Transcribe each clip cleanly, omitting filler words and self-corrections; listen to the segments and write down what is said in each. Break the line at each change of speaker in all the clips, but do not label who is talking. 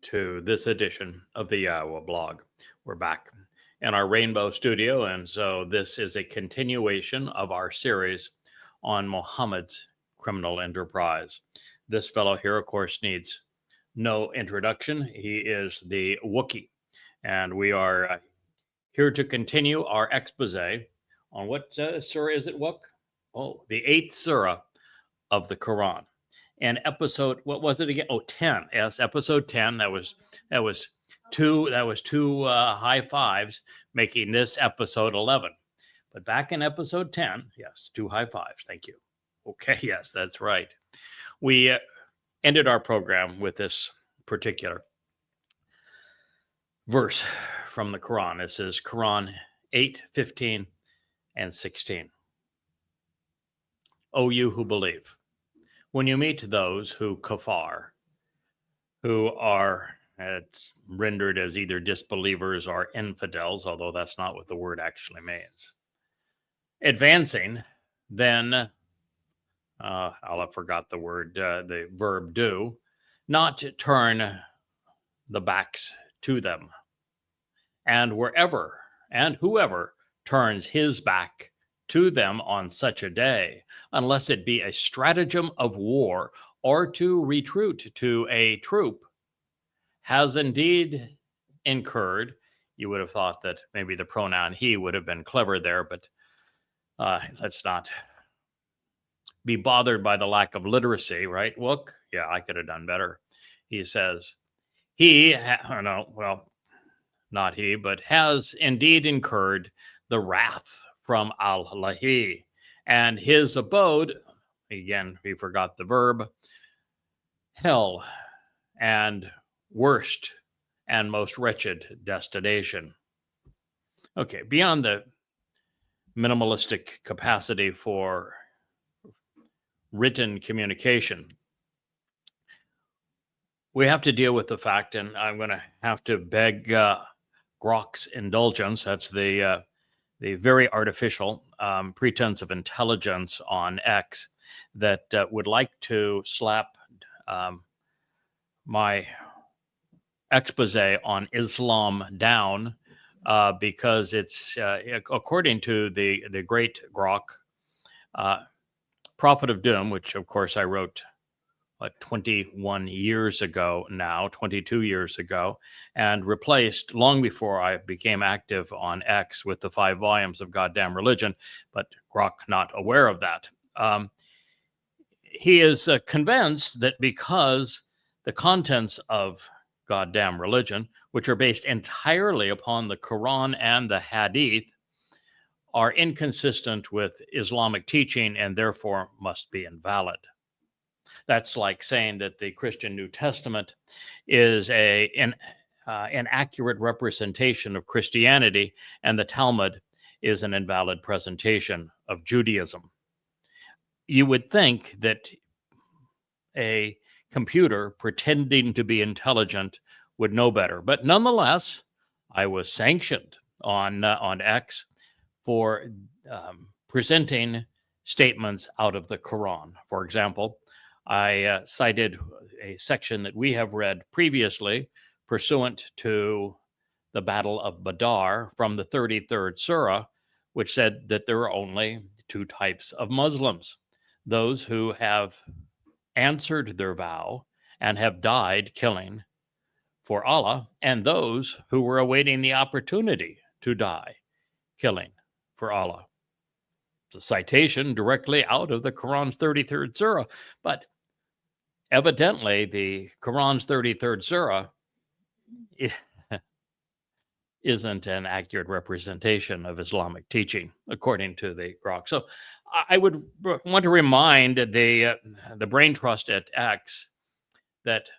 to this edition of the YAHOWAH blog. We're back in our Rainbow studio, and so this is a continuation of our series on Mohammed's criminal enterprise. This fellow here, of course, needs no introduction. He is the Wookiee, and we are here to continue our expose on what surah is it, Wook? Oh, the 8th surah of the Quran. And episode, what was it again? Oh, 10. Yes, episode 10. That was two high fives, making this episode 11. But back in episode 10, yes, 2 high fives. Thank you. Okay, yes, that's right. We ended our program with this particular verse from the Quran. This is Quran 8, 15, and 16. O you who believe, when you meet those who kafar, who are, it's rendered as either disbelievers or infidels, although that's not what the word actually means, advancing, then, I forgot the word, the verb do, not to turn the backs to them. And wherever and whoever turns his back to them on such a day, unless it be a stratagem of war or to retreat to a troop, has indeed incurred. You would have thought that maybe the pronoun he would have been clever there, but let's not be bothered by the lack of literacy, right, Wook? Yeah, I could have done better. He says, not he, but has indeed incurred the wrath from Al-Lahi, and his abode, again, we forgot the verb, hell, and worst and most wretched destination. Okay, beyond the minimalistic capacity for written communication, we have to deal with the fact, and I'm going to have to beg Grok's indulgence. That's the very artificial pretense of intelligence on X that would like to slap my expose on Islam down because it's, according to the great Grok, Prophet of Doom, which of course I wrote 21 years ago now, 22 years ago, and replaced long before I became active on X with the 5 volumes of Goddamn Religion, but Grok not aware of that. He is convinced that because the contents of Goddamn Religion, which are based entirely upon the Quran and the Hadith, are inconsistent with Islamic teaching and therefore must be invalid. That's like saying that the Christian New Testament is an accurate representation of Christianity and the Talmud is an invalid presentation of Judaism. You would think that a computer pretending to be intelligent would know better, but nonetheless, I was sanctioned on X for presenting statements out of the Quran. For example, I cited a section that we have read previously pursuant to the Battle of Badr from the 33rd Surah, which said that there are only 2 types of Muslims: those who have answered their vow and have died killing for Allah, and those who were awaiting the opportunity to die killing for Allah. It's a citation directly out of the Quran's 33rd Surah, but evidently, the Quran's 33rd Surah isn't an accurate representation of Islamic teaching, according to the Grok. So I would want to remind the brain trust at X that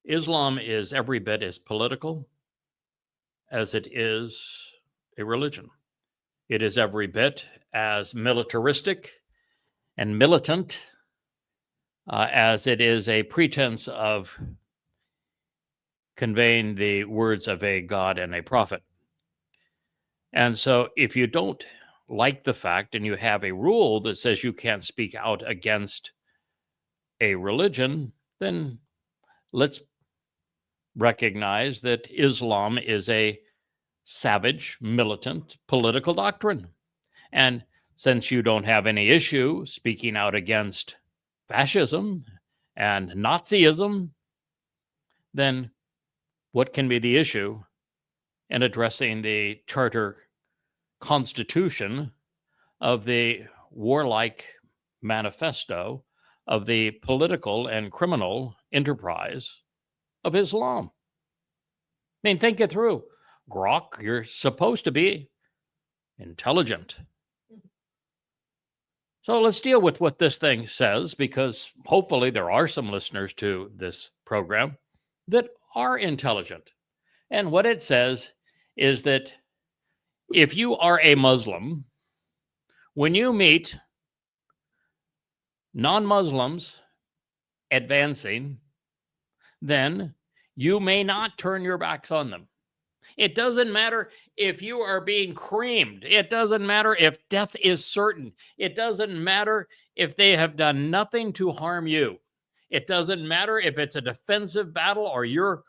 Islam is every bit as political as it is a religion. It is every bit as militaristic and militant as it is a pretense of conveying the words of a God and a prophet. And so if you don't like the fact and you have a rule that says you can't speak out against a religion, then let's recognize that Islam is a savage, militant political doctrine. And since you don't have any issue speaking out against fascism and Nazism, then what can be the issue in addressing the charter constitution of the warlike manifesto of the political and criminal enterprise of Islam? I mean, think it through. Grok, you're supposed to be intelligent. So let's deal with what this thing says, because hopefully there are some listeners to this program that are intelligent. And what it says is that if you are a Muslim, when you meet non-Muslims advancing, then you may not turn your backs on them. It doesn't matter if you are being creamed. It doesn't matter if death is certain. It doesn't matter if they have done nothing to harm you. It doesn't matter if it's a defensive battle or you're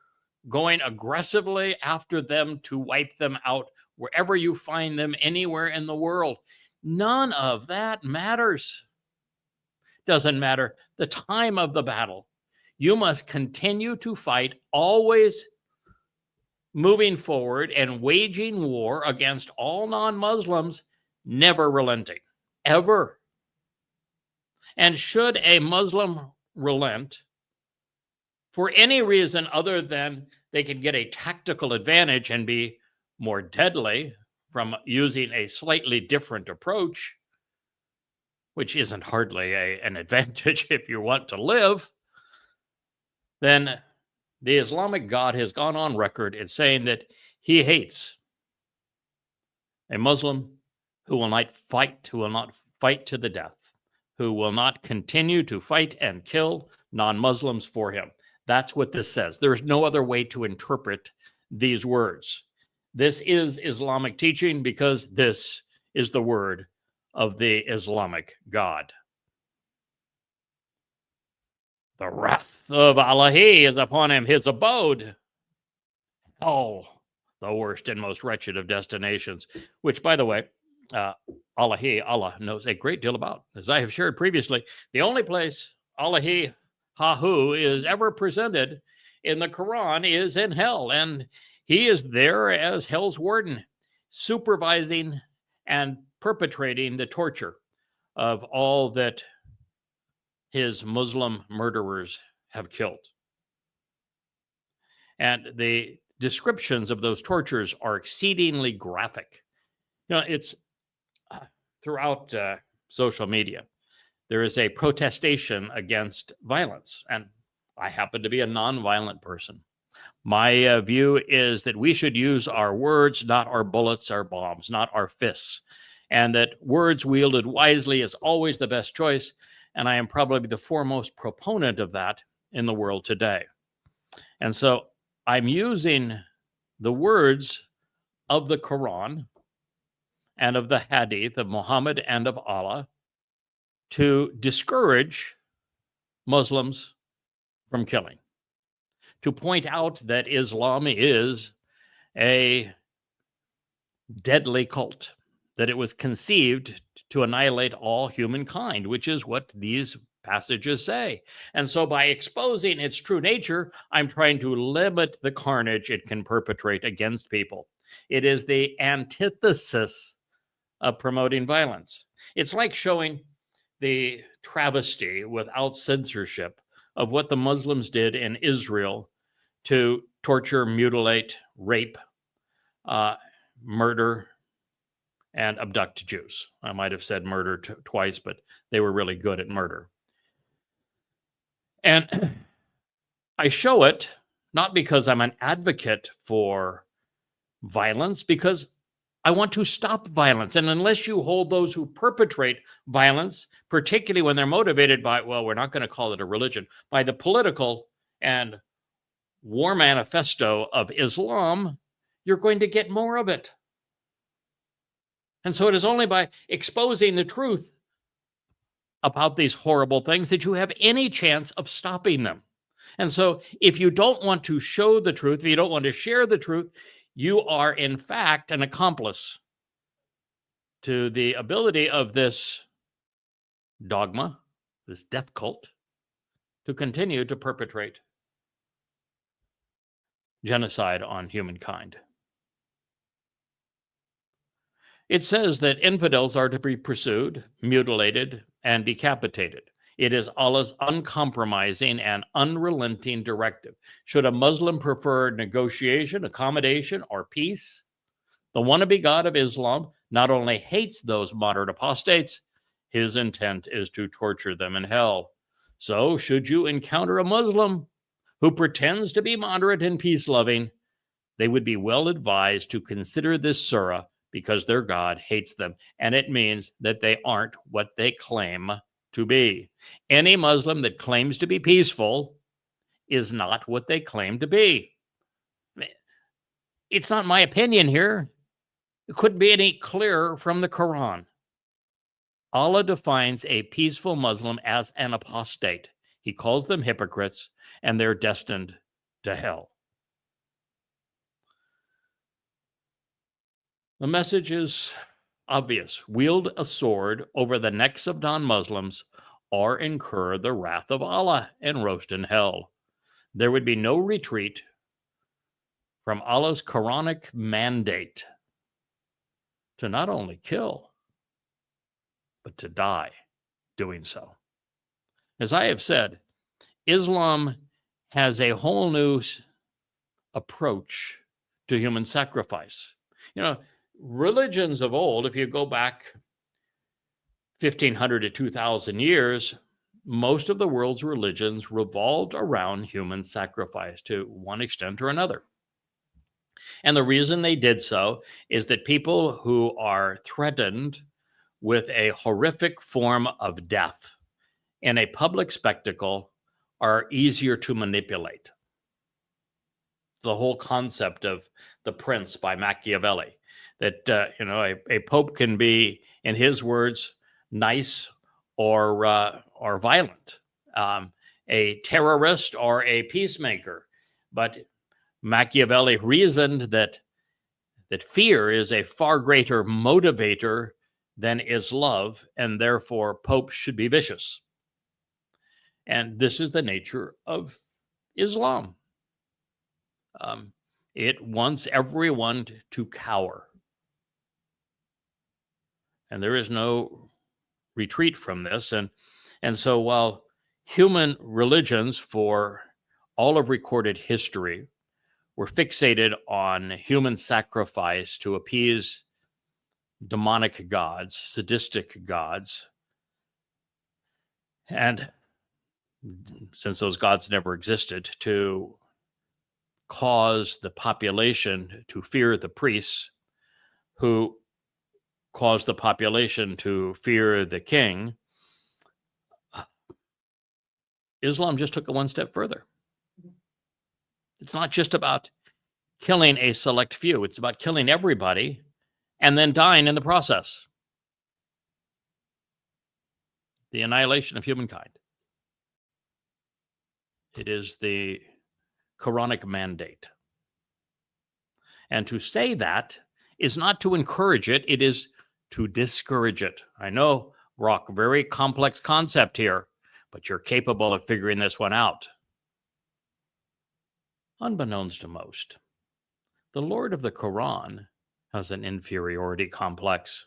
going aggressively after them to wipe them out wherever you find them anywhere in the world. None of that matters. Doesn't matter the time of the battle. You must continue to fight, always moving forward and waging war against all non-Muslims, never relenting, ever. And should a Muslim relent for any reason other than they can get a tactical advantage and be more deadly from using a slightly different approach, which isn't hardly an advantage if you want to live, then the Islamic God has gone on record in saying that he hates a Muslim who will not fight to the death, who will not continue to fight and kill non-Muslims for him. That's what this says. There's no other way to interpret these words. This is Islamic teaching because this is the word of the Islamic God. The wrath of Allah is upon him, his abode. Oh, the worst and most wretched of destinations, which, by the way, Allah knows a great deal about. As I have shared previously, the only place Yahahu is ever presented in the Quran is in hell, and he is there as hell's warden, supervising and perpetrating the torture of all that his Muslim murderers have killed. And the descriptions of those tortures are exceedingly graphic. You know, it's throughout social media, there is a protestation against violence. And I happen to be a nonviolent person. My view is that we should use our words, not our bullets, our bombs, not our fists. And that words wielded wisely is always the best choice. And I am probably the foremost proponent of that in the world today. And so I'm using the words of the Quran and of the Hadith of Mohammad and of Allah to discourage Muslims from killing, to point out that Islam is a deadly cult, that it was conceived to annihilate all humankind, which is what these passages say. And so by exposing its true nature, I'm trying to limit the carnage it can perpetrate against people. It is the antithesis of promoting violence. It's like showing the travesty without censorship of what the Muslims did in Israel to torture, mutilate, rape, murder, and abduct Jews. I might have said murder twice, but they were really good at murder. And I show it not because I'm an advocate for violence, because I want to stop violence. And unless you hold those who perpetrate violence, particularly when they're motivated by, well, we're not going to call it a religion, by the political and war manifesto of Islam, you're going to get more of it. And so it is only by exposing the truth about these horrible things that you have any chance of stopping them. And so if you don't want to show the truth, if you don't want to share the truth, you are in fact an accomplice to the ability of this dogma, this death cult, to continue to perpetrate genocide on humankind. It says that infidels are to be pursued, mutilated, and decapitated. It is Allah's uncompromising and unrelenting directive. Should a Muslim prefer negotiation, accommodation, or peace, the wannabe God of Islam not only hates those moderate apostates, his intent is to torture them in hell. So, should you encounter a Muslim who pretends to be moderate and peace-loving, they would be well advised to consider this surah because their God hates them, and it means that they aren't what they claim to be. Any Muslim that claims to be peaceful is not what they claim to be. It's not my opinion here. It couldn't be any clearer from the Quran. Allah defines a peaceful Muslim as an apostate. He calls them hypocrites, and they're destined to hell. The message is obvious. Wield a sword over the necks of non-Muslims or incur the wrath of Allah and roast in hell. There would be no retreat from Allah's Quranic mandate to not only kill, but to die doing so. As I have said, Islam has a whole new approach to human sacrifice. You know, religions of old, if you go back 1,500 to 2,000 years, most of the world's religions revolved around human sacrifice to one extent or another. And the reason they did so is that people who are threatened with a horrific form of death in a public spectacle are easier to manipulate. The whole concept of The Prince by Machiavelli, that a pope can be, in his words, nice or violent, a terrorist or a peacemaker. But Machiavelli reasoned that fear is a far greater motivator than is love, and therefore popes should be vicious. And this is the nature of Islam. It wants everyone to cower. And there is no retreat from this. And so while human religions for all of recorded history were fixated on human sacrifice to appease demonic gods, sadistic gods, and since those gods never existed, to cause the population to fear the priests, who caused the population to fear the king, Islam just took it one step further. It's not just about killing a select few. It's about killing everybody and then dying in the process. The annihilation of humankind. It is the Quranic mandate. And to say that is not to encourage it, it is to discourage it. I know, Brock, very complex concept here, but you're capable of figuring this one out. Unbeknownst to most, the Lord of the Quran has an inferiority complex.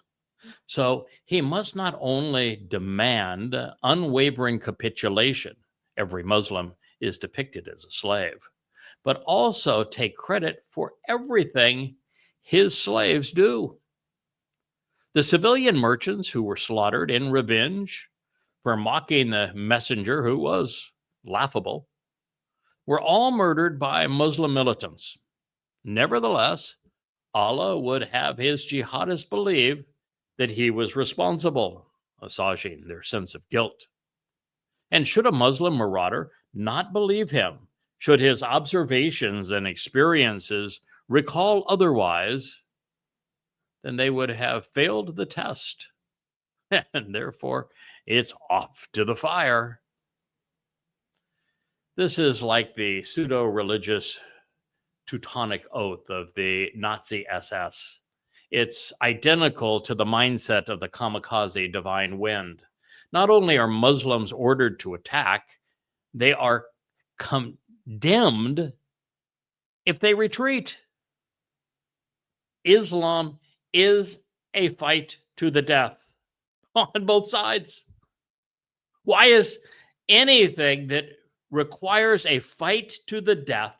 So he must not only demand unwavering capitulation, every Muslim is depicted as a slave, but also take credit for everything his slaves do. The civilian merchants who were slaughtered in revenge for mocking the messenger, who was laughable, were all murdered by Muslim militants. Nevertheless, Allah would have his jihadists believe that he was responsible, assuaging their sense of guilt. And should a Muslim marauder not believe him, should his observations and experiences recall otherwise, then they would have failed the test. And therefore, it's off to the fire. This is like the pseudo-religious Teutonic oath of the Nazi SS. It's identical to the mindset of the kamikaze divine wind. Not only are Muslims ordered to attack, they are condemned if they retreat. Islam is a fight to the death on both sides. Why is anything that requires a fight to the death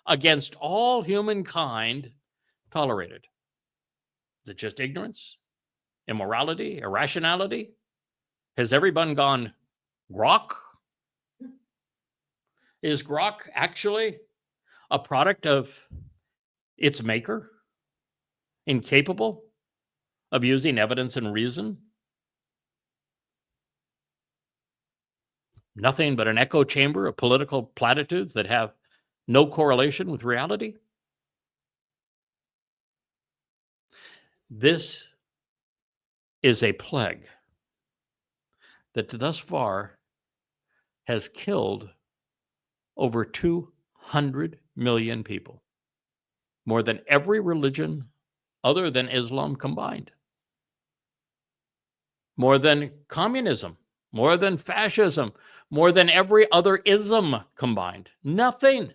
against all humankind tolerated? Is it just ignorance, immorality, irrationality? Has everyone gone grok? Is grok actually a product of its maker, incapable of using evidence and reason? Nothing but an echo chamber of political platitudes that have no correlation with reality? This is a plague that thus far has killed over 200 million people, more than every religion other than Islam combined, more than communism, more than fascism, more than every other ism combined. Nothing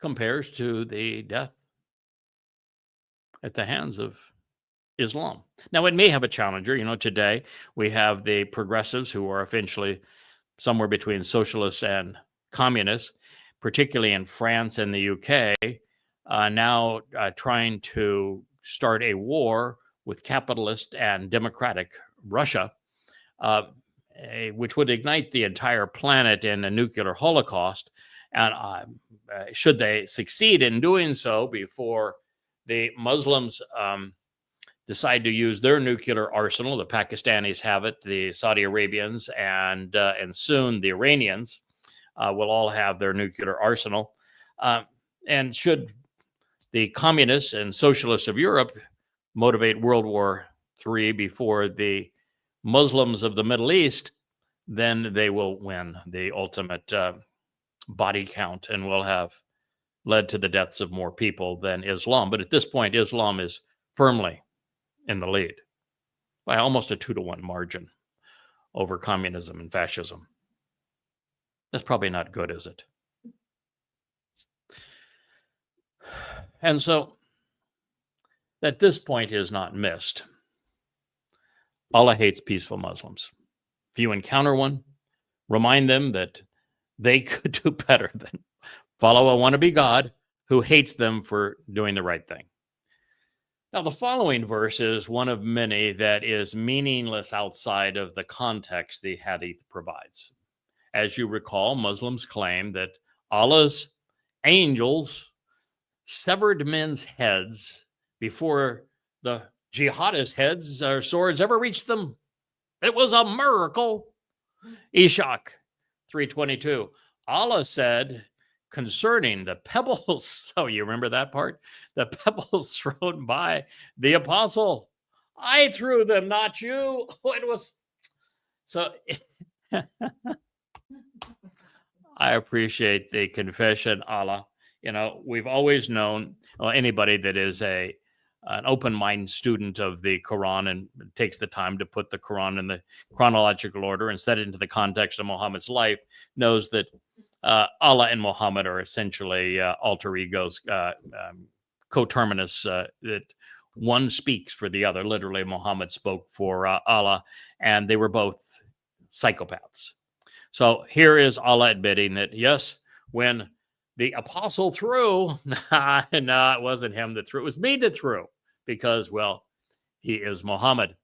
compares to the death at the hands of Islam. Now, it may have a challenger. You know, today we have the progressives who are eventually somewhere between socialists and communists, particularly in France and the UK, now trying to start a war with capitalist and democratic Russia, which would ignite the entire planet in a nuclear holocaust. And should they succeed in doing so before the Muslims decide to use their nuclear arsenal, the Pakistanis have it, the Saudi Arabians, and soon the Iranians will all have their nuclear arsenal. And should the communists and socialists of Europe motivate World War III before the Muslims of the Middle East, then they will win the ultimate body count and will have led to the deaths of more people than Islam. But at this point, Islam is firmly in the lead by almost a 2-to-1 margin over communism and fascism. That's probably not good, is it? And so, that this point is not missed, Allah hates peaceful Muslims. If you encounter one, remind them that they could do better than follow a wannabe God who hates them for doing the right thing. Now, the following verse is one of many that is meaningless outside of the context the Hadith provides. As you recall, Muslims claim that Allah's angels severed men's heads before the jihadist heads or swords ever reached them. It was a miracle. Ishaq 3:22. Allah said concerning the pebbles, oh, you remember that part? The pebbles thrown by the apostle. I threw them, not you. Oh, it was so. I appreciate the confession, Allah. You know, we've always known, well, anybody that is an open-minded student of the Quran and takes the time to put the Quran in the chronological order and set it into the context of Muhammad's life knows that Allah and Muhammad are essentially alter egos, coterminous, that one speaks for the other. Literally, Muhammad spoke for Allah, and they were both psychopaths. So here is Allah admitting that, yes, when the apostle threw, no, it wasn't him that threw. It was me that threw because, well, he is Muhammad.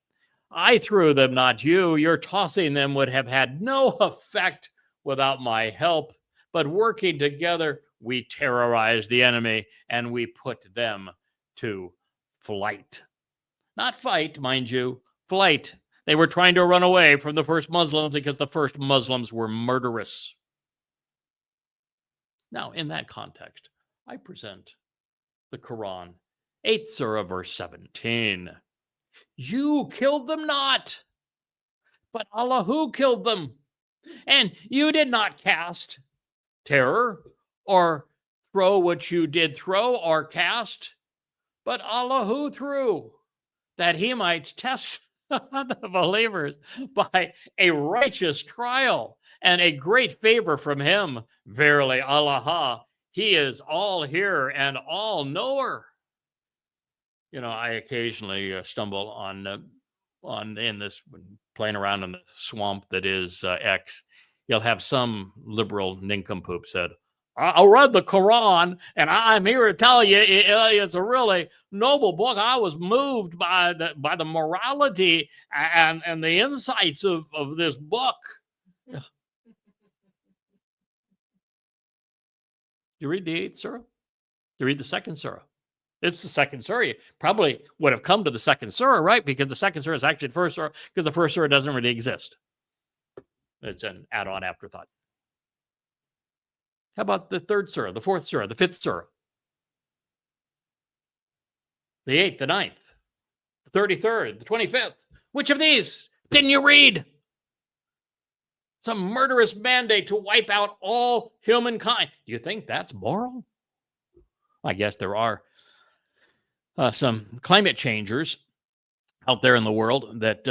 I threw them, not you. Your tossing them would have had no effect without my help. But working together, we terrorized the enemy and we put them to flight. Not fight, mind you, flight. They were trying to run away from the first Muslims because the first Muslims were murderous. Now, in that context, I present the Quran, 8th Surah, verse 17. You killed them not, but Allah who killed them. And you did not cast terror or throw what you did throw or cast, but Allah who threw, that he might test the believers by a righteous trial and a great favor from him. Verily, Allah, he is all hearer and all knower. You know, I occasionally stumble on in this playing around in the swamp that is X. You'll have some liberal nincompoop said, I read the Quran, and I'm here to tell you it's a really noble book. I was moved by the morality and the insights of this book. You read the 8th surah? You read the 2nd surah? It's the 2nd surah. You probably would have come to the 2nd surah, right? Because the 2nd surah is actually the 1st surah, because the 1st surah doesn't really exist. It's an add-on afterthought. How about the 3rd surah, the 4th surah, the 5th surah? The 8th, the 9th, the 33rd, the 25th. Which of these didn't you read? Some murderous mandate to wipe out all humankind. Do you think that's moral? I guess there are some climate changers out there in the world that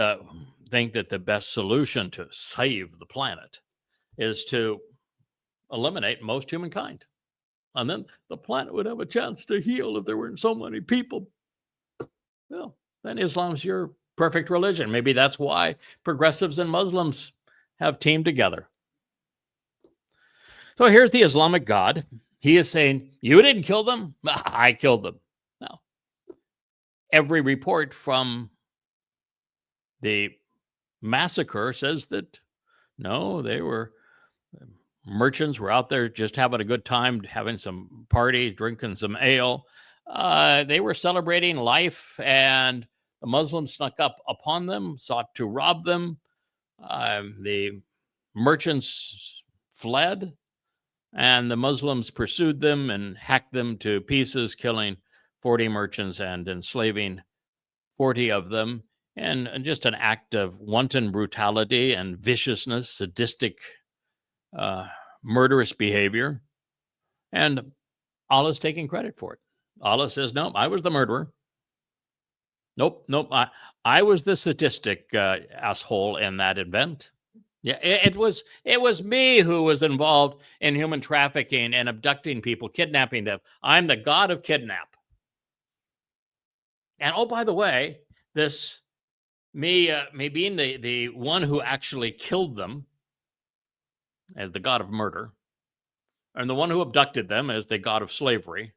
think that the best solution to save the planet is to eliminate most humankind. And then the planet would have a chance to heal if there weren't so many people. Well, then Islam's your perfect religion. Maybe that's why progressives and Muslims have teamed together. So here's the Islamic God. He is saying, you didn't kill them. I killed them. Now, every report from the massacre says that, no, merchants were out there just having a good time, having some party, drinking some ale. They were celebrating life, and the Muslims snuck up upon them, sought to rob them. The merchants fled, and the Muslims pursued them and hacked them to pieces, killing 40 merchants and enslaving 40 of them. And just an act of wanton brutality and viciousness, sadistic murderous behavior, and Allah's taking credit for it. Allah says, no, I was the murderer. Nope, I was the sadistic asshole in that event. Yeah, it was me who was involved in human trafficking and abducting people, kidnapping them. I'm the God of kidnap. And oh, by the way, this me being the one who actually killed them as the God of murder, and the one who abducted them as the God of slavery,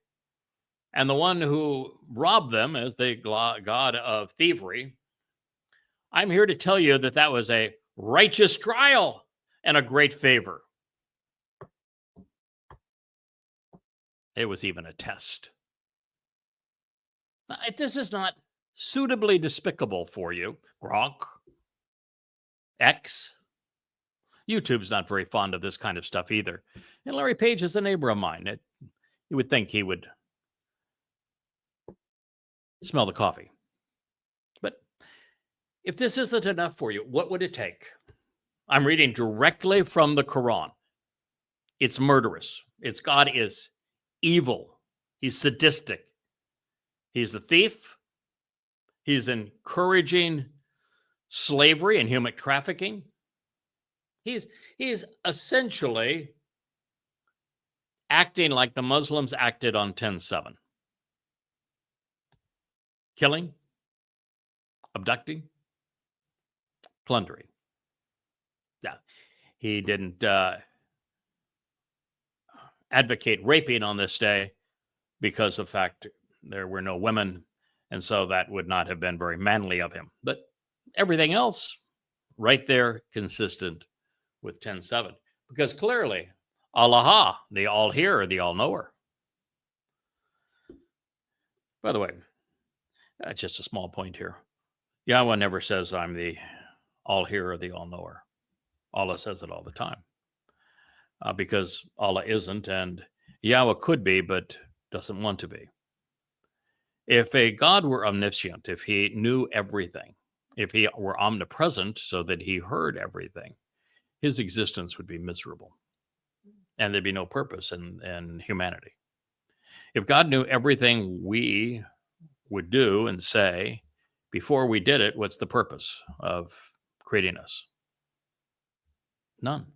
and the one who robbed them as the God of thievery. I'm here to tell you that that was a righteous trial and a great favor. It was even a test. Now, if this is not suitably despicable for you, Gronk, X, YouTube's not very fond of this kind of stuff either. And Larry Page is a neighbor of mine. You would think he would smell the coffee. But if this isn't enough for you, what would it take? I'm reading directly from the Quran. It's murderous. Its God is evil. He's sadistic. He's the thief. He's encouraging slavery and human trafficking. He's essentially acting like the Muslims acted on 10/7. Killing, abducting, plundering. Now, he didn't advocate raping on this day because of the fact there were no women, and so that would not have been very manly of him. But everything else, right there, consistent with 10/7, because clearly Allah, the all-hearer, the all-knower. By the way, just a small point here. Yahweh never says I'm the all-hearer, the all-knower. Allah says it all the time, because Allah isn't, and Yahweh could be, but doesn't want to be. If a God were omniscient, if he knew everything, if he were omnipresent so that he heard everything, his existence would be miserable, and there'd be no purpose in humanity. If God knew everything we would do and say before we did it, what's the purpose of creating us? None.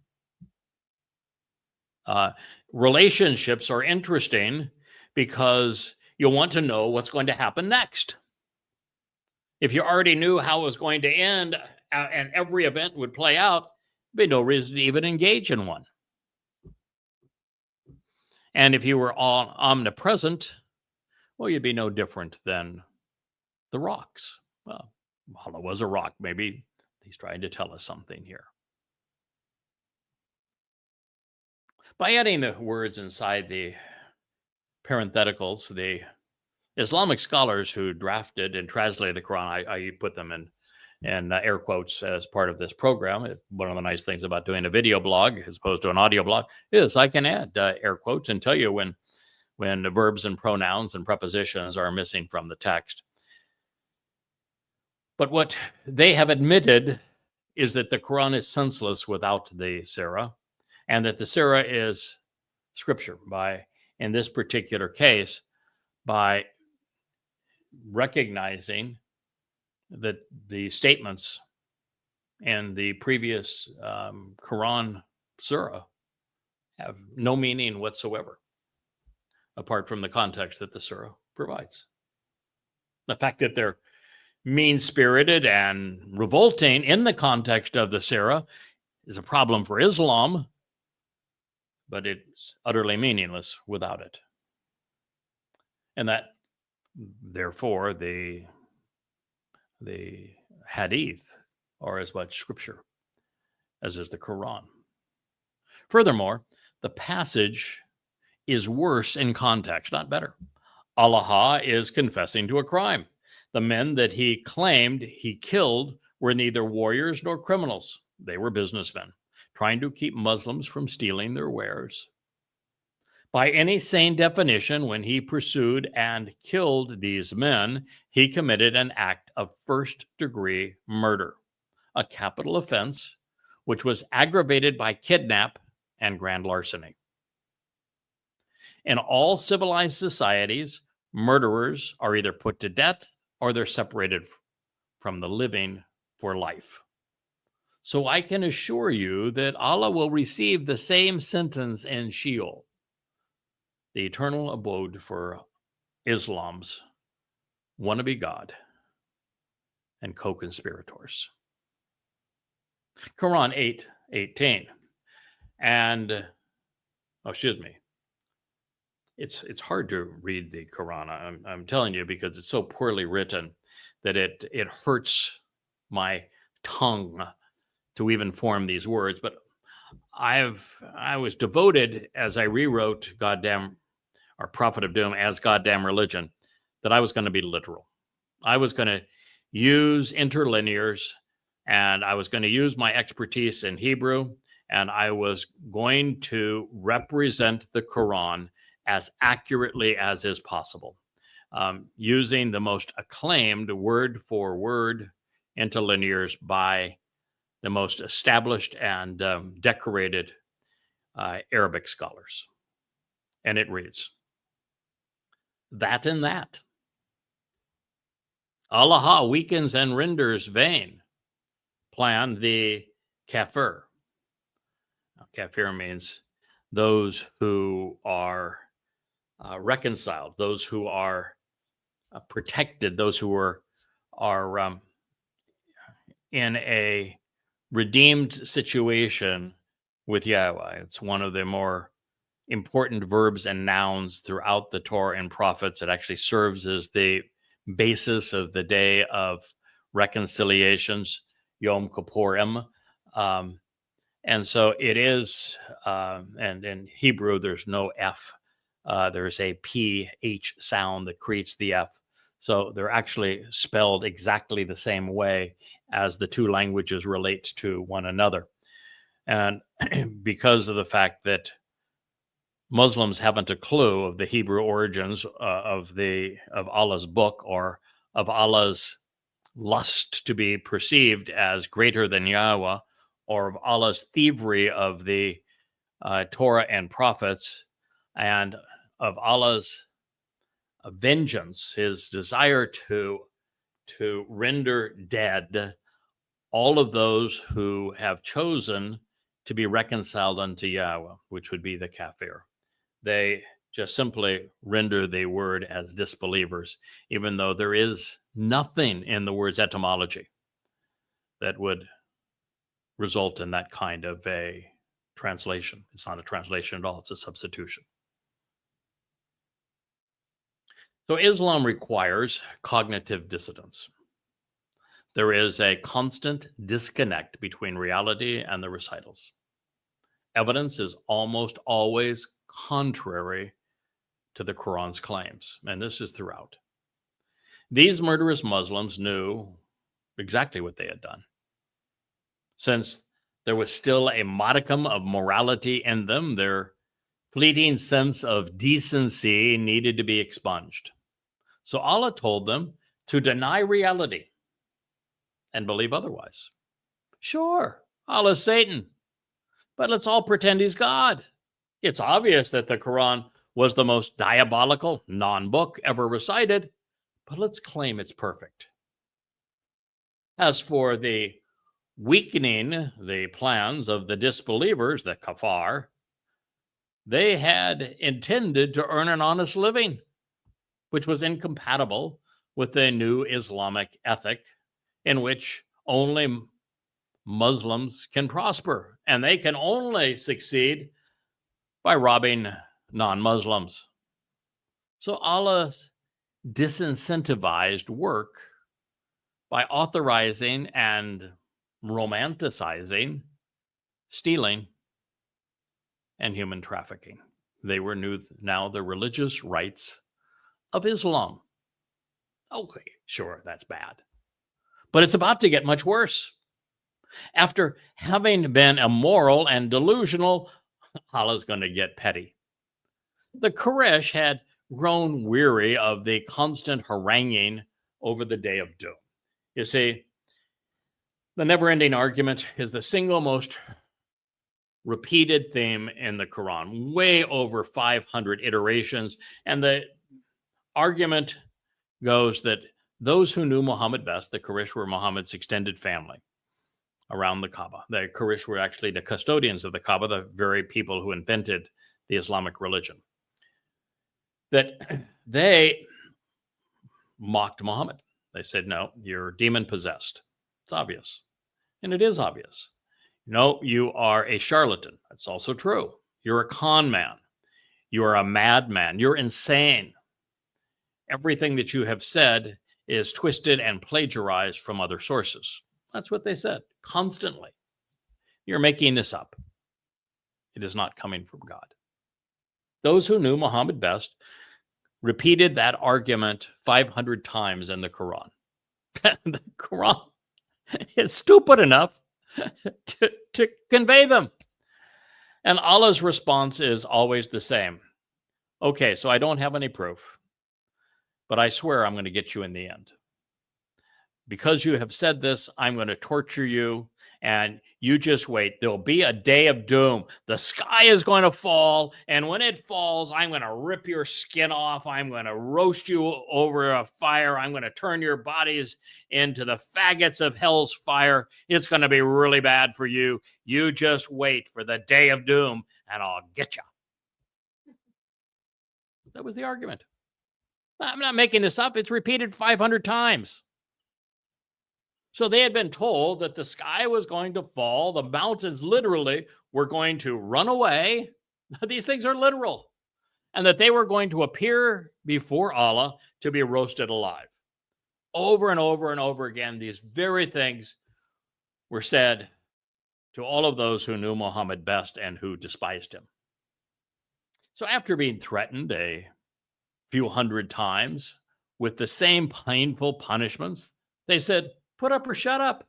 Relationships are interesting because you'll want to know what's going to happen next. If you already knew how it was going to end and every event would play out, there'd be no reason to even engage in one. And if you were all omnipresent, well, you'd be no different than the rocks. Well, Allah was a rock. Maybe he's trying to tell us something here. By adding the words inside the parentheticals, the Islamic scholars who drafted and translated the Quran, I put them in air quotes as part of this program. One of the nice things about doing a video blog as opposed to an audio blog is I can add air quotes and tell you when the verbs and pronouns and prepositions are missing from the text. But what they have admitted is that the Quran is senseless without the Sirah, and that the Sirah is scripture in this particular case, by recognizing that the statements in the previous Quran surah have no meaning whatsoever, apart from the context that the surah provides. The fact that they're mean-spirited and revolting in the context of the surah is a problem for Islam, but it's utterly meaningless without it. And that, therefore, the hadith are as much scripture as is the Quran. Furthermore, the passage is worse in context, not better. Allah is confessing to a crime. The men that he claimed he killed were neither warriors nor criminals. They were businessmen trying to keep Muslims from stealing their wares. By any sane definition, when he pursued and killed these men, he committed an act of first-degree murder, a capital offense which was aggravated by kidnap and grand larceny. In all civilized societies, murderers are either put to death or they're separated from the living for life. So I can assure you that Allah will receive the same sentence in Sheol, the eternal abode for Islam's wannabe God and co-conspirators. Quran 8:18. And, it's hard to read the Quran. I'm telling you, because it's so poorly written that it hurts my tongue to even form these words. But I was devoted, as I rewrote our Prophet of Doom as goddamn religion, that I was going to be literal. I was going to use interlinears, and I was going to use my expertise in Hebrew, and I was going to represent the Quran as accurately as is possible, using the most acclaimed word-for-word interlinears by the most established and decorated Arabic scholars. And it reads, that and that. Allah weakens and renders vain, planned the kafir. Now, kafir means those who are reconciled, those who are protected, those who are in a redeemed situation with Yahweh. It's one of the more important verbs and nouns throughout the Torah and prophets. It actually serves as the basis of the day of reconciliations, Yom Kippurim. And so it is, and in Hebrew, there's no F. There's a PH sound that creates the F. So they're actually spelled exactly the same way as the two languages relate to one another. And because of the fact that Muslims haven't a clue of the Hebrew origins of Allah's book, or of Allah's lust to be perceived as greater than Yahweh, or of Allah's thievery of the Torah and prophets, and of Allah's vengeance, his desire to render dead all of those who have chosen to be reconciled unto Yahweh, which would be the kafir. They just simply render the word as disbelievers, even though there is nothing in the word's etymology that would result in that kind of a translation. It's not a translation at all, it's a substitution. So Islam requires cognitive dissonance. There is a constant disconnect between reality and the recitals. Evidence is almost always contrary to the Quran's claims, and this is throughout. These murderous Muslims knew exactly what they had done. Since there was still a modicum of morality in them, their fleeting sense of decency needed to be expunged. So Allah told them to deny reality and believe otherwise. Sure, Allah's Satan, but let's all pretend he's God. It's obvious that the Quran was the most diabolical non-book ever recited, but let's claim it's perfect. As for the weakening the plans of the disbelievers, the kafar, they had intended to earn an honest living, which was incompatible with the new Islamic ethic in which only Muslims can prosper, and they can only succeed by robbing non-Muslims. So Allah disincentivized work by authorizing and romanticizing stealing and human trafficking. They were now the religious rights of Islam. Okay, sure, that's bad. But it's about to get much worse. After having been immoral and delusional, Allah's going to get petty. The Quraysh had grown weary of the constant haranguing over the day of doom. You see, the never-ending argument is the single most repeated theme in the Quran, way over 500 iterations. And the argument goes that those who knew Muhammad best, the Quraysh were Muhammad's extended family around the Kaaba. The Quraysh were actually the custodians of the Kaaba, the very people who invented the Islamic religion. That they mocked Muhammad. They said, no, you're demon possessed. It's obvious. And it is obvious. No, you are a charlatan. That's also true. You're a con man. You're a madman. You're insane. Everything that you have said is twisted and plagiarized from other sources. That's what they said constantly. You're making this up. It is not coming from God. Those who knew Muhammad best repeated that argument 500 times in the Quran. The Quran is stupid enough to convey them. And Allah's response is always the same. Okay, so I don't have any proof, but I swear I'm going to get you in the end. Because you have said this, I'm going to torture you, and you just wait. There'll be a day of doom. The sky is going to fall, and when it falls, I'm going to rip your skin off. I'm going to roast you over a fire. I'm going to turn your bodies into the faggots of hell's fire. It's going to be really bad for you. You just wait for the day of doom, and I'll get you. That was the argument. I'm not making this up. It's repeated 500 times. So they had been told that the sky was going to fall. The mountains literally were going to run away. These things are literal. And that they were going to appear before Allah to be roasted alive. Over and over and over again, these very things were said to all of those who knew Muhammad best and who despised him. So after being threatened a few hundred times with the same painful punishments, they said, put up or shut up.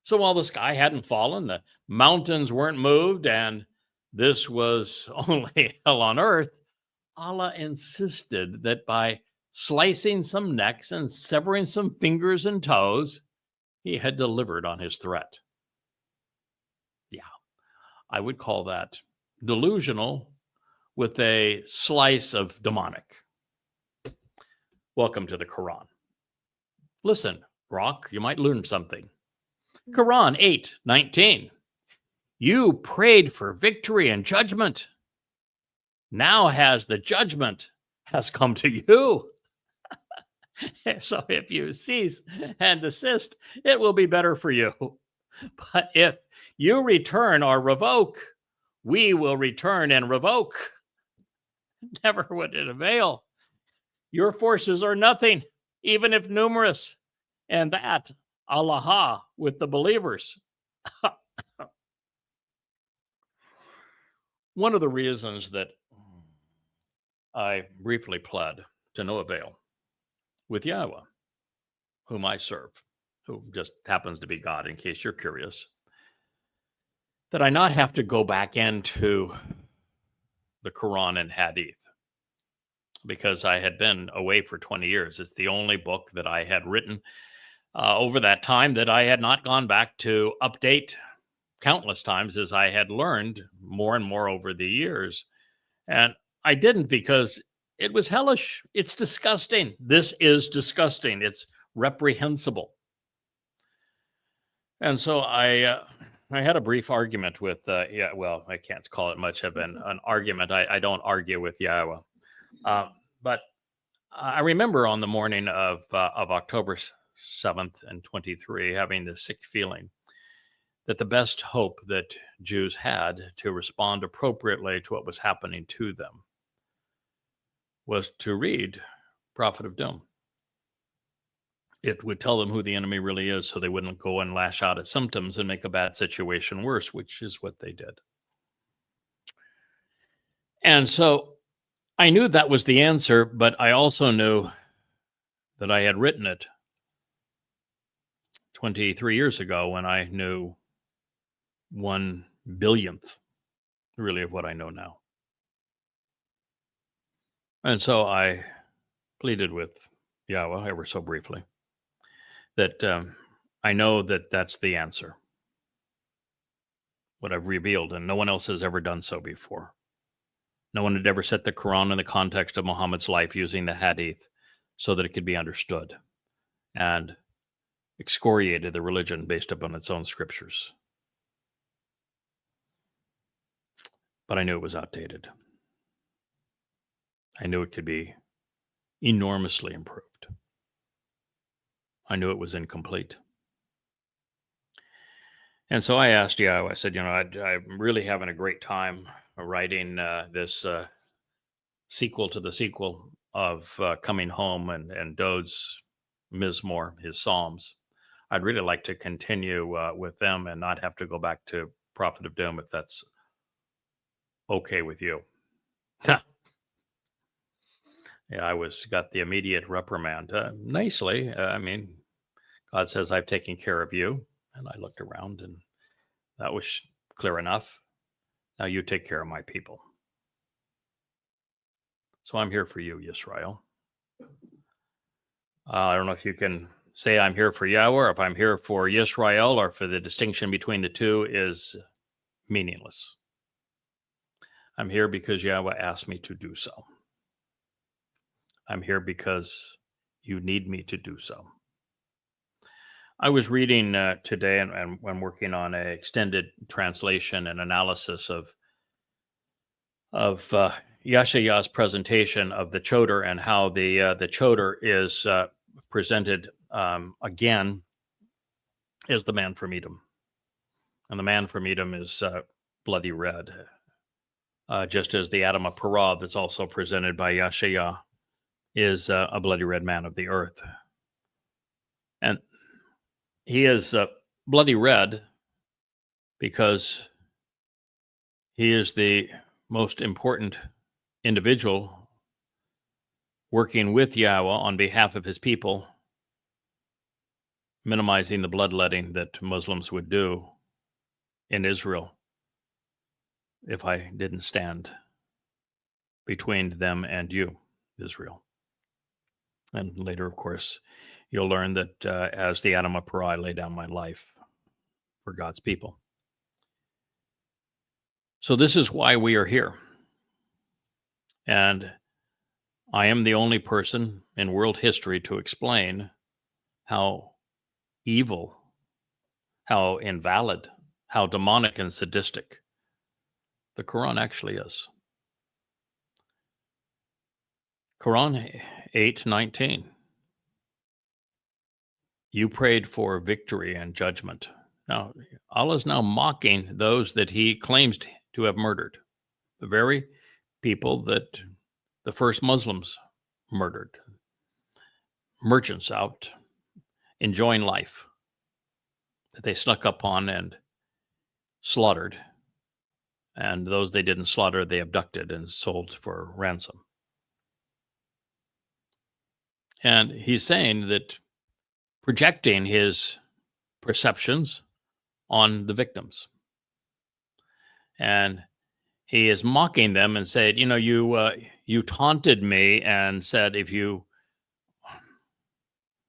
So while the sky hadn't fallen, the mountains weren't moved, and this was only hell on earth, Allah insisted that by slicing some necks and severing some fingers and toes, he had delivered on his threat. I would call that delusional with a slice of demonic. Welcome to the Quran. Listen, Rock, you might learn something. Quran 8:19. You prayed for victory and judgment. Now has the judgment has come to you. So if you cease and desist, it will be better for you. But if you return or revoke, we will return and revoke. Never would it avail. Your forces are nothing, even if numerous. And that, Allah with the believers. One of the reasons that I briefly pled to no avail with Yahowah, whom I serve, who just happens to be God, in case you're curious, that I not have to go back into the Quran and Hadith, because I had been away for 20 years. It's the only book that I had written over that time that I had not gone back to update countless times, as I had learned more and more over the years. And I didn't, because it was hellish. It's disgusting. This is disgusting. It's reprehensible. And so I had a brief argument with, I can't call it much of an argument. I don't argue with Yahowah. But I remember on the morning of October 7th and 23, having the sick feeling that the best hope that Jews had to respond appropriately to what was happening to them was to read Prophet of Doom. It would tell them who the enemy really is, so they wouldn't go and lash out at symptoms and make a bad situation worse, which is what they did. And so I knew that was the answer, but I also knew that I had written it 23 years ago, when I knew 1/1000th, really, of what I know now. And so I pleaded with Yahowah, ever so briefly, that I know that that's the answer, what I've revealed, and no one else has ever done so before. No one had ever set the Quran in the context of Muhammad's life using the Hadith so that it could be understood, and excoriated the religion based upon its own scriptures. But I knew it was outdated. I knew it could be enormously improved. I knew it was incomplete. And so I asked Yahowah, I said, I'm really having a great time writing this sequel to the sequel of Coming Home and Dode's Mizmor, his Psalms. I'd really like to continue with them and not have to go back to Prophet of Doom, if that's okay with you. Yeah, I got the immediate reprimand. Nicely. God says, I've taken care of you. And I looked around, and that was clear enough. Now you take care of my people. So I'm here for you, Yisrael. I don't know if you can say I'm here for Yahowah, or if I'm here for Yisrael, or for the distinction between the two is meaningless. I'm here because Yahowah asked me to do so. I'm here because you need me to do so. I was reading today and working on an extended translation and analysis of Yashayah's presentation of the Towrah, and how the Towrah is presented again as the man from Edom. And the man from Edom is bloody red, just as the Adam of Parah that's also presented by Yashayah is a bloody red man of the earth. And he is bloody red because he is the most important individual working with Yahowah on behalf of his people, minimizing the bloodletting that Muslims would do in Israel if I didn't stand between them and you, Israel. And later, of course, you'll learn that as the Adam of Parah, I lay down my life for God's people. So this is why we are here. And I am the only person in world history to explain how evil, how invalid, how demonic and sadistic the Quran actually is. Quran 8:19. You prayed for victory and judgment. Now, Allah is now mocking those that he claims to have murdered, the very people that the first Muslims murdered, merchants out enjoying life that they snuck up on and slaughtered, and those they didn't slaughter, they abducted and sold for ransom. And he's saying that projecting his perceptions on the victims. And he is mocking them and said, you know, you taunted me and said, if you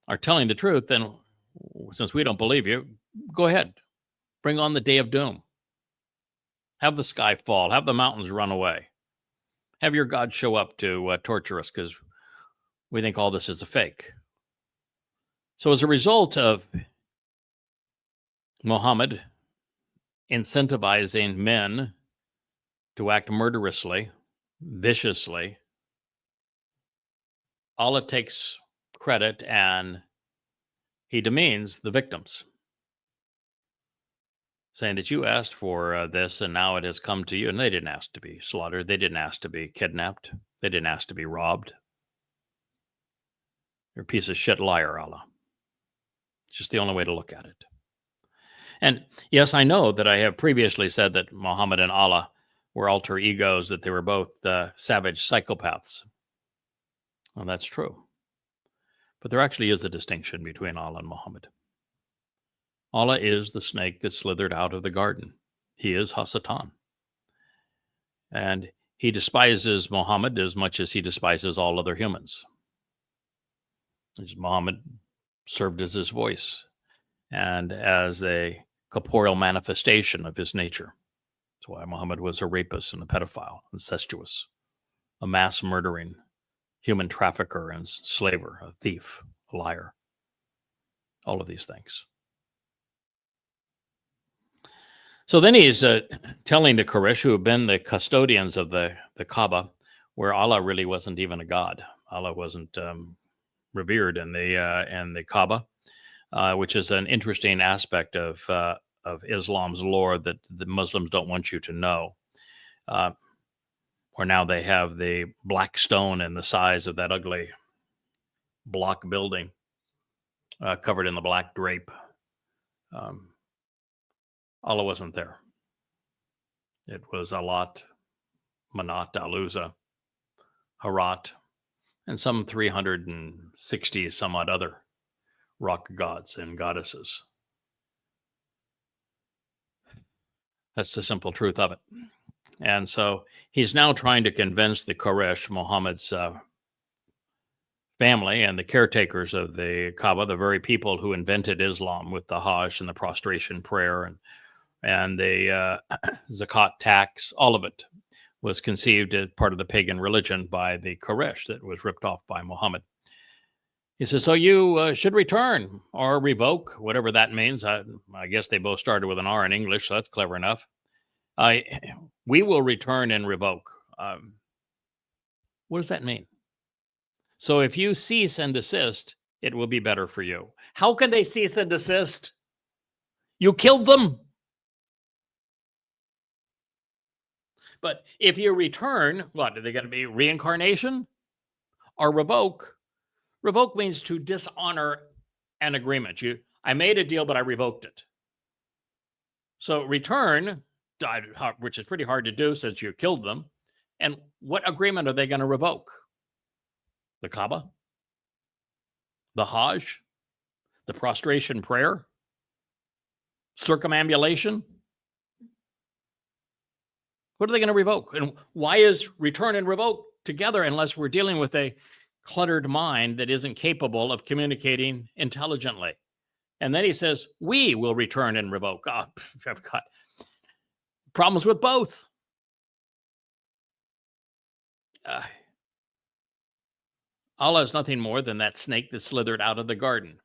are telling the truth, then since we don't believe you, go ahead, bring on the day of doom. Have the sky fall, have the mountains run away. Have your God show up to torture us because we think all this is a fake. So as a result of Mohammad incentivizing men to act murderously, viciously, Allah takes credit and he demeans the victims, saying that you asked for this and now it has come to you. And they didn't ask to be slaughtered. They didn't ask to be kidnapped. They didn't ask to be robbed. You're a piece of shit liar, Allah. It's just the only way to look at it. And yes, I know that I have previously said that Muhammad and Allah were alter egos, that they were both savage psychopaths. Well, that's true. But there actually is a distinction between Allah and Muhammad. Allah is the snake that slithered out of the garden. He is Hasatan. And he despises Muhammad as much as he despises all other humans. Muhammad served as his voice and as a corporeal manifestation of his nature. That's why Muhammad was a rapist and a pedophile, incestuous, a mass murdering human trafficker and slaver, a thief, a liar, all of these things. So then he's telling the Quraysh, who have been the custodians of the Kaaba, where Allah really wasn't even a god. Allah wasn't revered in the Kaaba, which is an interesting aspect of Islam's lore that the Muslims don't want you to know. Where now they have the black stone in the size of that ugly block building covered in the black drape. Allah wasn't there. It was Alat, Manat, Al-Uzza, Harat, and some 360 some odd other rock gods and goddesses. That's the simple truth of it. And so he's now trying to convince the Quraysh, Muhammad's family and the caretakers of the Kaaba, the very people who invented Islam with the Hajj and the prostration prayer and the zakat tax, all of it was conceived as part of the pagan religion by the Quraysh that was ripped off by Muhammad. He says, so you should return or revoke, whatever that means. I guess they both started with an R in English, so that's clever enough. We will return and revoke. What does that mean? So if you cease and desist, it will be better for you. How can they cease and desist? You killed them. But if you return, what, are they going to be reincarnation or revoke? Revoke means to dishonor an agreement. I made a deal, but I revoked it. So return, which is pretty hard to do since you killed them. And what agreement are they going to revoke? The Kaaba? The Hajj? The prostration prayer? Circumambulation? What are they going to revoke? And why is return and revoke together unless we're dealing with a cluttered mind that isn't capable of communicating intelligently? And then he says, we will return and revoke. Oh, I've got problems with both. Allah is nothing more than that snake that slithered out of the garden.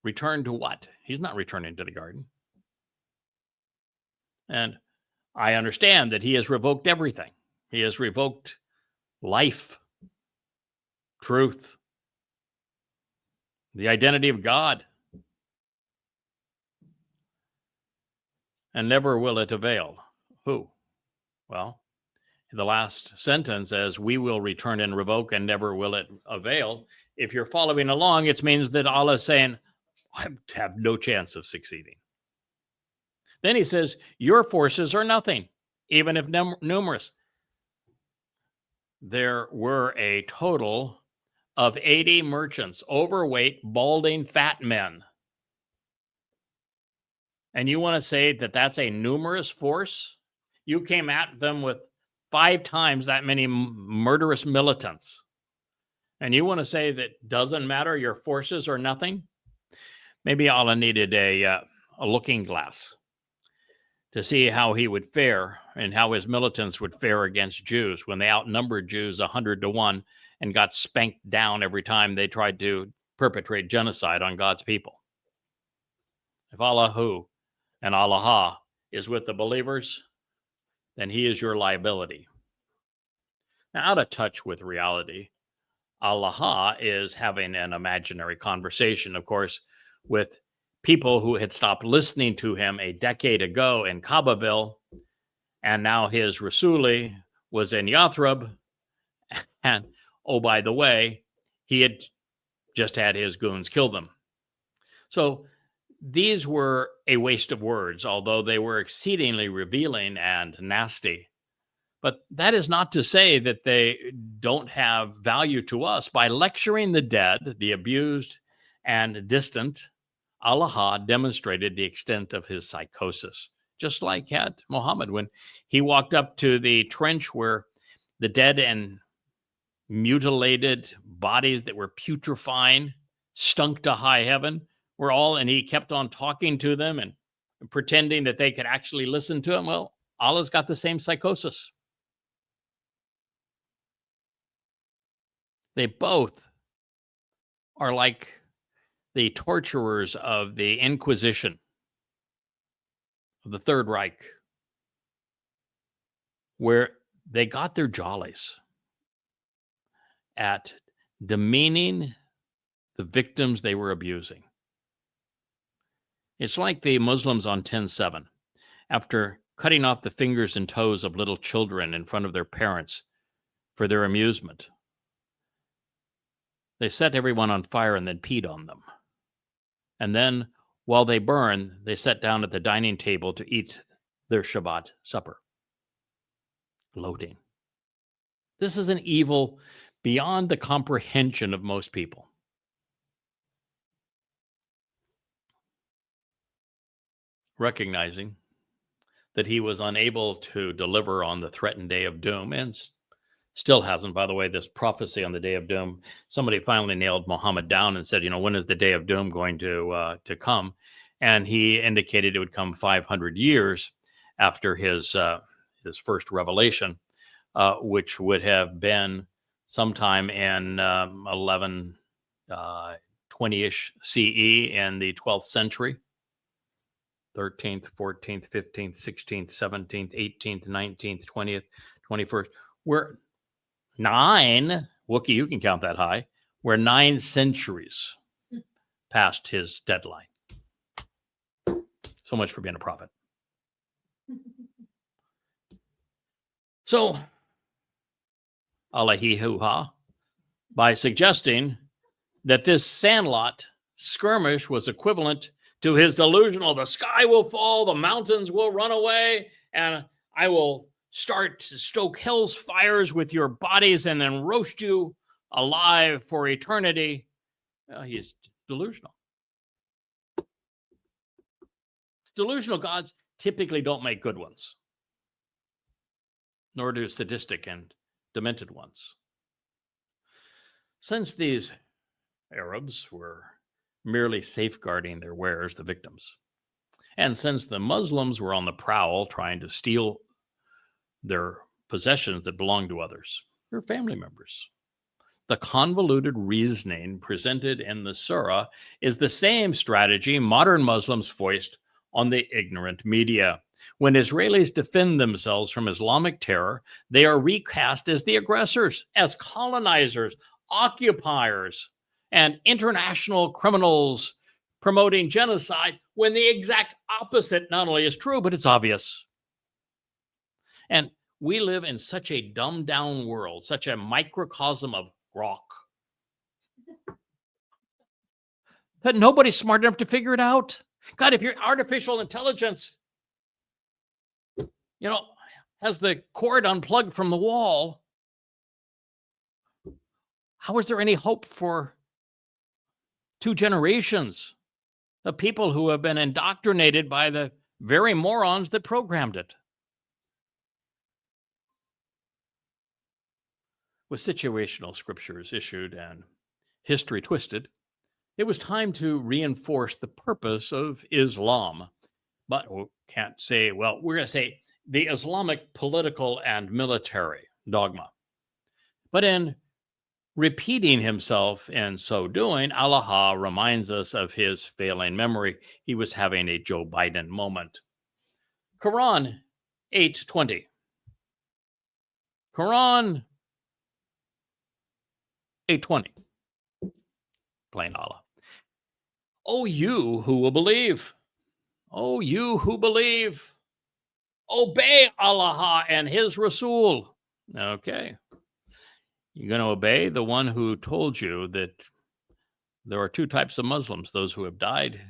Return to what? He's not returning to the garden. And I understand that he has revoked everything. He has revoked life, truth, the identity of God. And never will it avail. Who? Well, the last sentence says, we will return and revoke and never will it avail. If you're following along, it means that Allah is saying, I have no chance of succeeding. Then he says, your forces are nothing, even if numerous. There were a total of 80 merchants, overweight, balding, fat men. And you want to say that that's a numerous force? You came at them with 5 times that many murderous militants. And you want to say that doesn't matter, your forces are nothing? Maybe Allah needed a looking glass to see how he would fare and how his militants would fare against Jews when they outnumbered Jews 100 to 1 and got spanked down every time they tried to perpetrate genocide on God's people. If Allahu and Allah is with the believers, then he is your liability. Now, out of touch with reality, Allah is having an imaginary conversation, of course, with people who had stopped listening to him a decade ago in Kaabaville, and now his Rasuli was in Yathrib, and oh, by the way, he had just had his goons kill them. So these were a waste of words, although they were exceedingly revealing and nasty. But that is not to say that they don't have value to us. By lecturing the dead, the abused, and distant, Allah demonstrated the extent of his psychosis, just like had Mohammad when he walked up to the trench where the dead and mutilated bodies that were putrefying, stunk to high heaven, were all, and he kept on talking to them and pretending that they could actually listen to him. Well, Allah's got the same psychosis. They both are like the torturers of the Inquisition, of the Third Reich, where they got their jollies at demeaning the victims they were abusing. It's like the Muslims on 10/7. After cutting off the fingers and toes of little children in front of their parents for their amusement, they set everyone on fire and then peed on them. And then, while they burn, they sat down at the dining table to eat their Shabat supper. Gloating. This is an evil beyond the comprehension of most people. Recognizing that he was unable to deliver on the threatened day of doom, and still hasn't, by the way, this prophecy on the day of doom. Somebody finally nailed Mohammad down and said, when is the day of doom going to come? And he indicated it would come 500 years after his first revelation, which would have been sometime in 1120-ish CE in the 12th century. 13th, 14th, 15th, 16th, 17th, 18th, 19th, 20th, 21st. We're 9, Wookie, you can count that high. We're 9 centuries past his deadline. So much for being a prophet. So, Yada Yahowah, by suggesting that this Sandlot skirmish was equivalent to his delusional, the sky will fall, the mountains will run away, and I will start to stoke hell's fires with your bodies and then roast you alive for eternity. He's delusional. Delusional gods typically don't make good ones, nor do sadistic and demented ones. Since these Arabs were merely safeguarding their wares, the victims, and since the Muslims were on the prowl trying to steal their possessions that belonged to others, Your family members. The convoluted reasoning presented in the surah is the same strategy modern Muslims foist on the ignorant media. When Israelis defend themselves from Islamic terror, they are recast as the aggressors, as colonizers, occupiers, and international criminals promoting genocide, when the exact opposite not only is true, but it's obvious. And we live in such a dumbed down world, such a microcosm of rock, that nobody's smart enough to figure it out. God, if your artificial intelligence, has the cord unplugged from the wall, how is there any hope for 2 generations of people who have been indoctrinated by the very morons that programmed it? With situational scriptures issued and history twisted, it was time to reinforce the purpose of Islam. But we can't say, well, we're going to say the Islamic political and military dogma. But in repeating himself in so doing, Allah reminds us of his failing memory. He was having a Joe Biden moment. Quran 8:20. Quran 8:20. Plain Allah. O you who will believe. O you who believe. Obey Allah and his Rasul. Okay. You're going to obey the one who told you that there are 2 types of Muslims, those who have died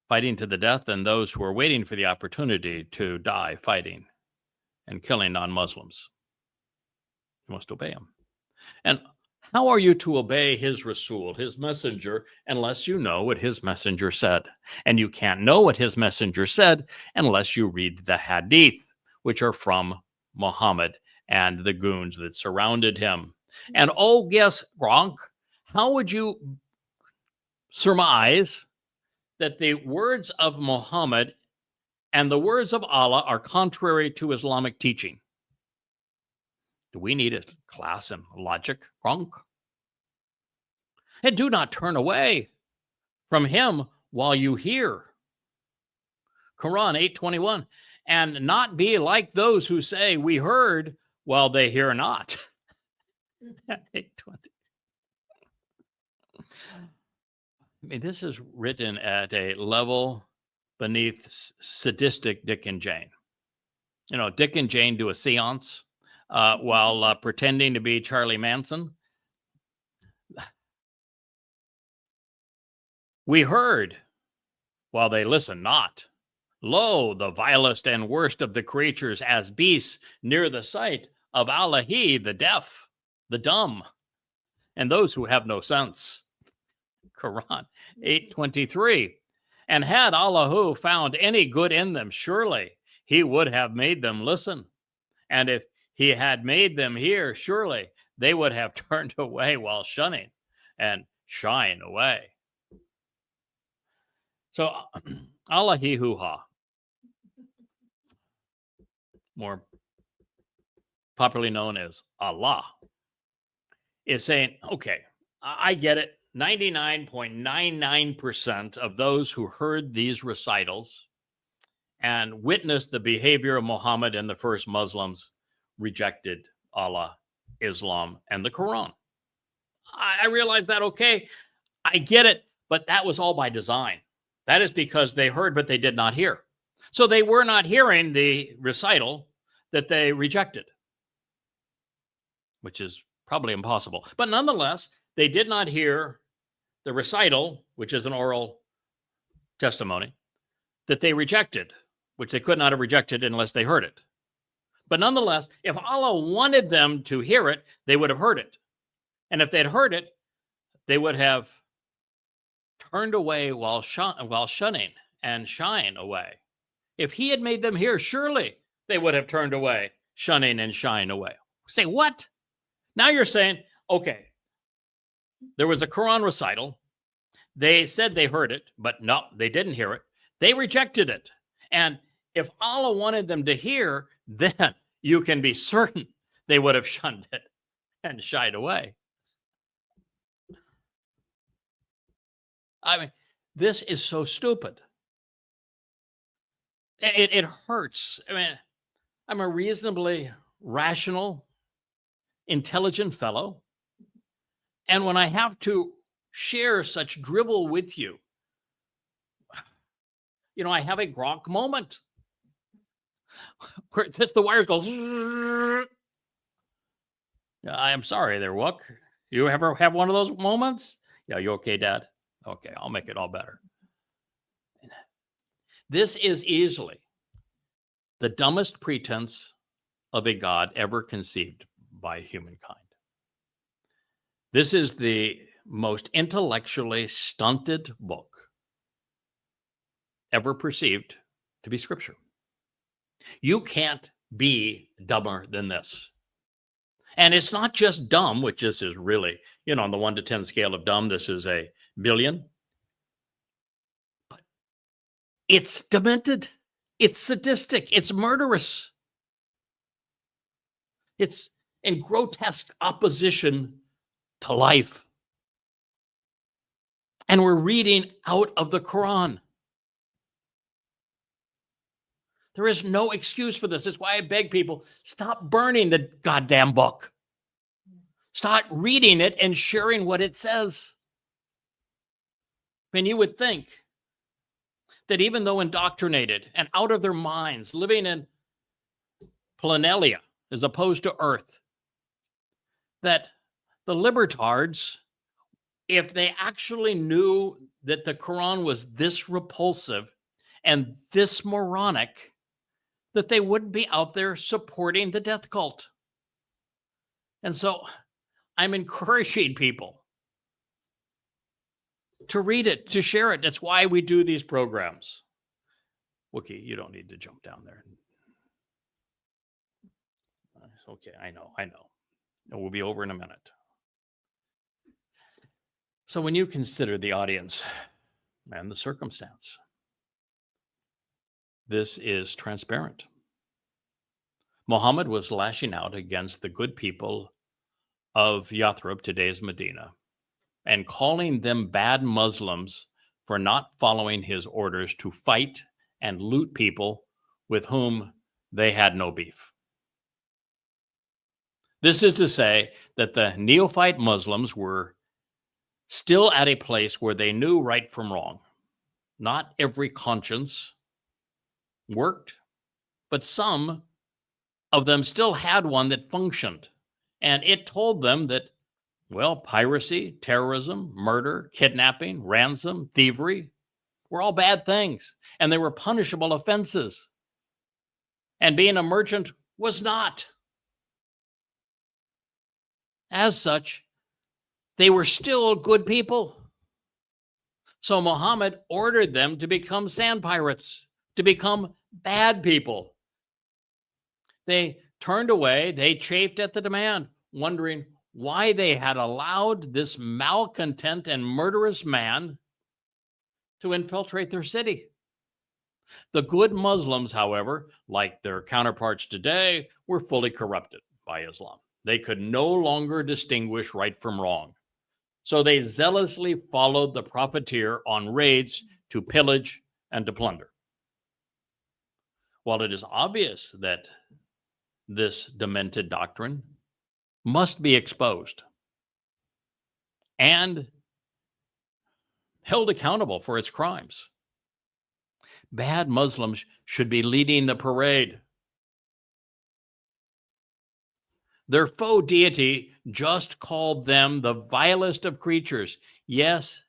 fighting to the death and those who are waiting for the opportunity to die fighting and killing non-Muslims. You must obey him. And how are you to obey his Rasul, his messenger, unless you know what his messenger said? And you can't know what his messenger said unless you read the hadith, which are from Mohammad and the goons that surrounded him. And oh, yes, Gronk, how would you surmise that the words of Mohammad and the words of Allah are contrary to Islamic teaching? Do we need a class in logic, Gronk? And do not turn away from him while you hear. Quran 8:21. And not be like those who say, we heard, while they hear not. 8:20. I mean, this is written at a level beneath sadistic Dick and Jane. Dick and Jane do a seance while pretending to be Charlie Manson. We heard, while they listen not. Lo, the vilest and worst of the creatures as beasts near the sight of Allahi, the deaf, the dumb, and those who have no sense. Quran 8:23. And had Allahu found any good in them, surely he would have made them listen. And if he had made them hear, surely they would have turned away while shunning and shying away. So, YAHOWAH, more popularly known as Allah, is saying, okay, I get it. 99.99% of those who heard these recitals and witnessed the behavior of Muhammad and the first Muslims rejected Allah, Islam, and the Quran. I realize that, okay, I get it, but that was all by design. That is because they heard, but they did not hear. So they were not hearing the recital that they rejected, which is probably impossible. But nonetheless, they did not hear the recital, which is an oral testimony, that they rejected, which they could not have rejected unless they heard it. But nonetheless, if Allah wanted them to hear it, they would have heard it. And if they'd heard it, they would have turned away while shunning and shying away. If he had made them hear, surely they would have turned away, shunning and shying away. Say, what? Now you're saying, okay, there was a Quran recital. They said they heard it, but no, they didn't hear it. They rejected it. And if Allah wanted them to hear, then you can be certain they would have shunned it and shied away. I mean, this is so stupid. It hurts. I mean, I'm a reasonably rational, intelligent fellow. And when I have to share such drivel with you, I have a grok moment where the wires go. I am sorry there, Wook. You ever have one of those moments? Yeah, you okay, Dad? Okay, I'll make it all better. This is easily the dumbest pretense of a God ever conceived by humankind. This is the most intellectually stunted book ever perceived to be Scripture. You can't be dumber than this. And it's not just dumb, which this is really, on the 1 to 10 scale of dumb, this is a billion. But it's demented. It's sadistic. It's murderous. It's in grotesque opposition to life. And we're reading out of the Quran. There is no excuse for this. That's why I beg people, stop burning the goddamn book. Start reading it and sharing what it says. And you would think that even though indoctrinated and out of their minds, living in planalia as opposed to earth, that the libertards, if they actually knew that the Quran was this repulsive and this moronic, that they wouldn't be out there supporting the death cult. And so I'm encouraging people to read it, to share it. That's why we do these programs. Wookie, you don't need to jump down there. It's okay, I know. It will be over in a minute. So when you consider the audience and the circumstance, this is transparent. Mohammad was lashing out against the good people of Yathrib, today's Medina, and calling them bad Muslims for not following his orders to fight and loot people with whom they had no beef. This is to say that the neophyte Muslims were still at a place where they knew right from wrong. Not every conscience worked, but some of them still had one that functioned. And it told them that, piracy, terrorism, murder, kidnapping, ransom, thievery were all bad things, and they were punishable offenses. And being a merchant was not. As such, they were still good people. So Muhammad ordered them to become sand pirates, to become bad people. They turned away, they chafed at the demand, wondering why they had allowed this malcontent and murderous man to infiltrate their city. The good Muslims, however, like their counterparts today, were fully corrupted by Islam. They could no longer distinguish right from wrong. So they zealously followed the profiteer on raids to pillage and to plunder. While it is obvious that this demented doctrine must be exposed and held accountable for its crimes, bad Muslims should be leading the parade. Their faux deity just called them the vilest of creatures. Yes,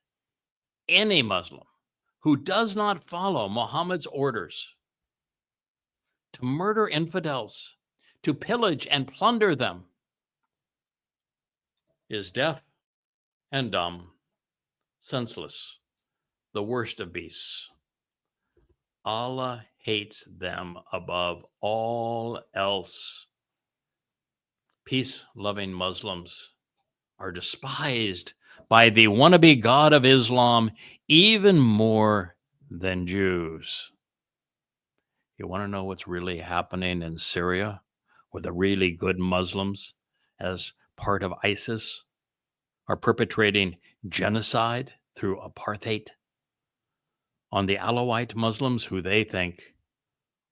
any Muslim who does not follow Muhammad's orders to murder infidels, to pillage and plunder them, is deaf and dumb, senseless, the worst of beasts. Allah hates them above all else. Peace-loving Muslims are despised by the wannabe God of Islam even more than Jews. You want to know what's really happening in Syria? or the really good Muslims, as part of ISIS, are perpetrating genocide through apartheid on the Alawite Muslims who they think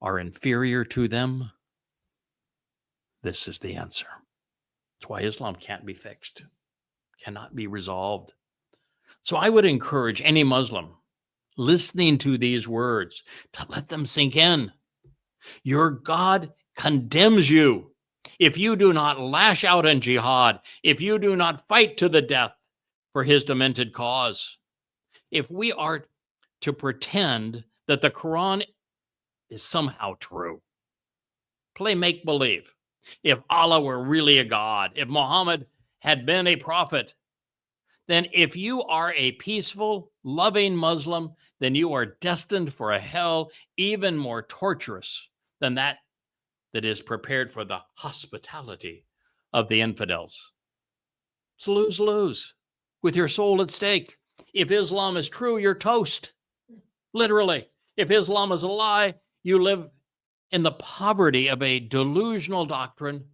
are inferior to them? This is the answer. That's why Islam can't be fixed, cannot be resolved. So I would encourage any Muslim listening to these words to let them sink in. Your God condemns you if you do not lash out in jihad, if you do not fight to the death for his demented cause. If we are to pretend that the Quran is somehow true, play make-believe. If Allah were really a God, if Mohammad had been a prophet, then if you are a peaceful, loving Muslim, then you are destined for a hell even more torturous than that is prepared for the hospitality of the infidels. It's lose-lose with your soul at stake. If Islam is true, you're toast. Literally. If Islam is a lie, you live in the poverty of a delusional doctrine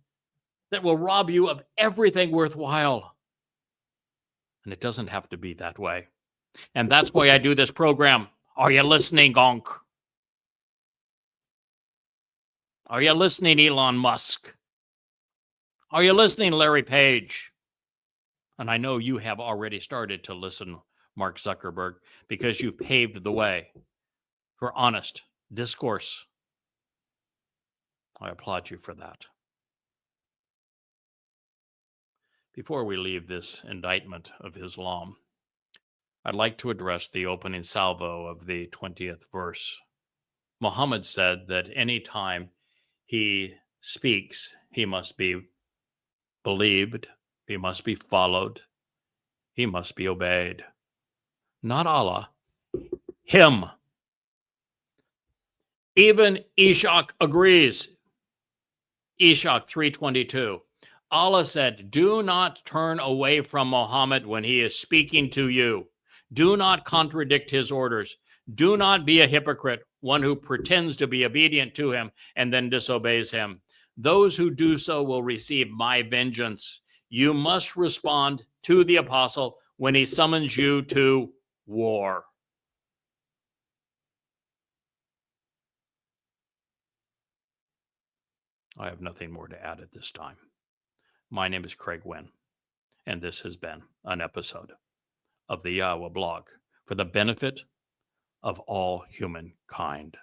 that will rob you of everything worthwhile. And it doesn't have to be that way. And that's why I do this program. Are you listening, Gonk? Are you listening, Elon Musk? Are you listening, Larry Page? And I know you have already started to listen, Mark Zuckerberg, because you've paved the way for honest discourse. I applaud you for that. Before we leave this indictment of Islam, I'd like to address the opening salvo of the 20th verse. Mohammad said that any time he speaks, he must be believed, he must be followed, he must be obeyed. Not Allah, him. Even Ishaq agrees. Ishaq 3:22. Allah said, do not turn away from Muhammad when he is speaking to you. Do not contradict his orders. Do not be a hypocrite, one who pretends to be obedient to him and then disobeys him. Those who do so will receive my vengeance. You must respond to the apostle when he summons you to war. I have nothing more to add at this time. My name is Craig Winn, and this has been an episode of the YAHOWAH blog for the benefit of all humankind.